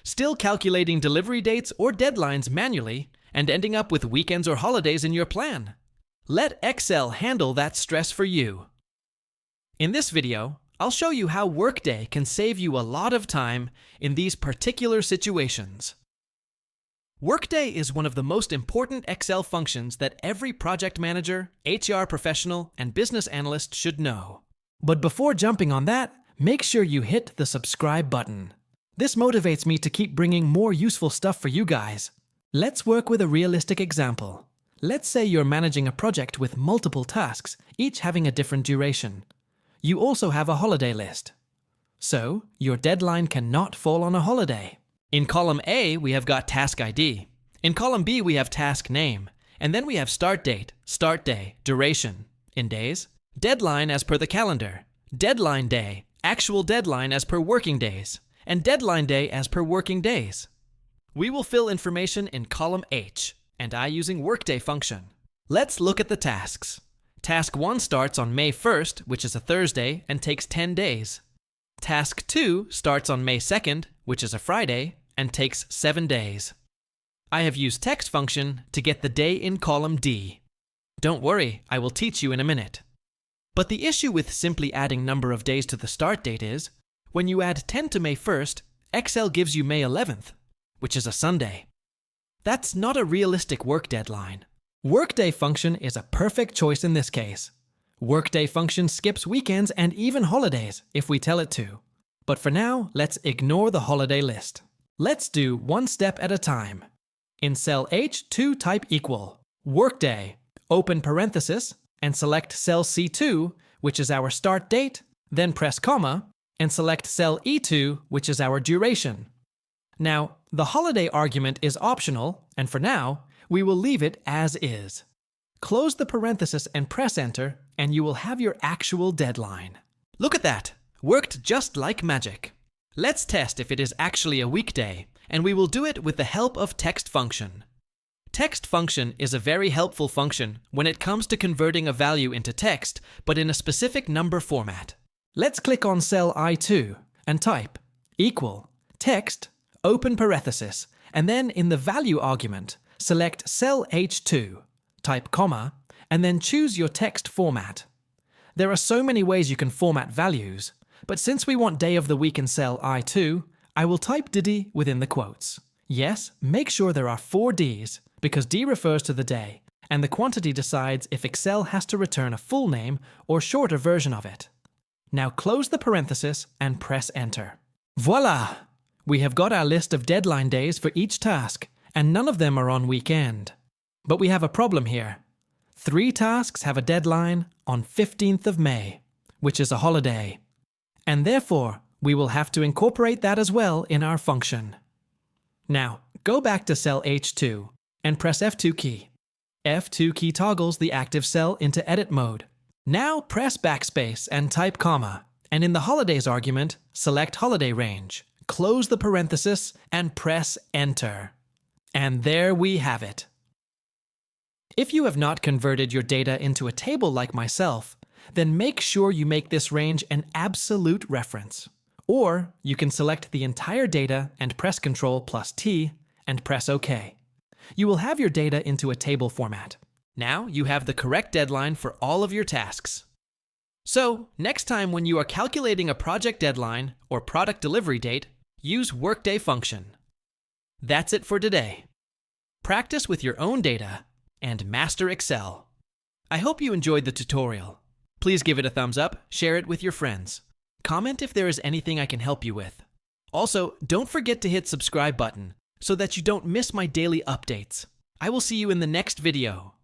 still calculating delivery dates or deadlines manually, and ending up with weekends or holidays in your plan. Let Excel handle that stress for you. In this video, I'll show you how Workday can save you a lot of time in these particular situations. Workday is one of the most important Excel functions that every project manager, HR professional, and business analyst should know. But before jumping on that, make sure you hit the subscribe button. This motivates me to keep bringing more useful stuff for you guys. Let's work with a realistic example. Let's say you're managing a project with multiple tasks, each having a different duration. You also have a holiday list. So, your deadline cannot fall on a holiday. In column A, we have got task ID. In column B, we have task name. And then we have start date, start day, duration, in days, deadline as per the calendar, deadline day, actual deadline as per working days, and deadline day as per working days. We will fill information in column H, and I using Workday function. Let's look at the tasks. Task 1 starts on May 1st, which is a Thursday, and takes 10 days. Task 2 starts on May 2nd, which is a Friday, and takes 7 days. I have used text function to get the day in column D. Don't worry, I will teach you in a minute. But the issue with simply adding number of days to the start date is, when you add 10 to May 1st, Excel gives you May 11th, which is a Sunday. That's not a realistic work deadline. Workday function is a perfect choice in this case. Workday function skips weekends and even holidays if we tell it to. But for now, let's ignore the holiday list. Let's do one step at a time. In cell H2, type equal, Workday, open parenthesis, and select cell C2, which is our start date, then press comma, and select cell E2, which is our duration. Now, the holiday argument is optional, and for now, we will leave it as is. Close the parenthesis and press enter, and you will have your actual deadline. Look at that! Worked just like magic. Let's test if it is actually a weekday, and we will do it with the help of text function. Text function is a very helpful function when it comes to converting a value into text, but in a specific number format. Let's click on cell I2 and type equal, text, open parenthesis, and then in the value argument, select cell H2, type comma, and then choose your text format. There are so many ways you can format values, but since we want day of the week in cell I2, I will type DD within the quotes. Yes, make sure there are 4 Ds, because D refers to the day, and the quantity decides if Excel has to return a full name or shorter version of it. Now close the parenthesis and press enter. Voila! We have got our list of deadline days for each task, and none of them are on weekend. But we have a problem here. 3 tasks have a deadline on 15th of May, which is a holiday. And therefore, we will have to incorporate that as well in our function. Now, go back to cell H2 and press F2 key. F2 key toggles the active cell into edit mode. Now press backspace and type comma, and in the holidays argument, select holiday range, close the parenthesis, and press enter. And there we have it. If you have not converted your data into a table like myself, then make sure you make this range an absolute reference. Or you can select the entire data and press Ctrl+T and press OK. You will have your data into a table format. Now you have the correct deadline for all of your tasks. So, next time when you are calculating a project deadline or product delivery date, use Workday function. That's it for today. Practice with your own data and master Excel. I hope you enjoyed the tutorial. Please give it a thumbs up, share it with your friends. Comment if there is anything I can help you with. Also, don't forget to hit subscribe button so that you don't miss my daily updates. I will see you in the next video.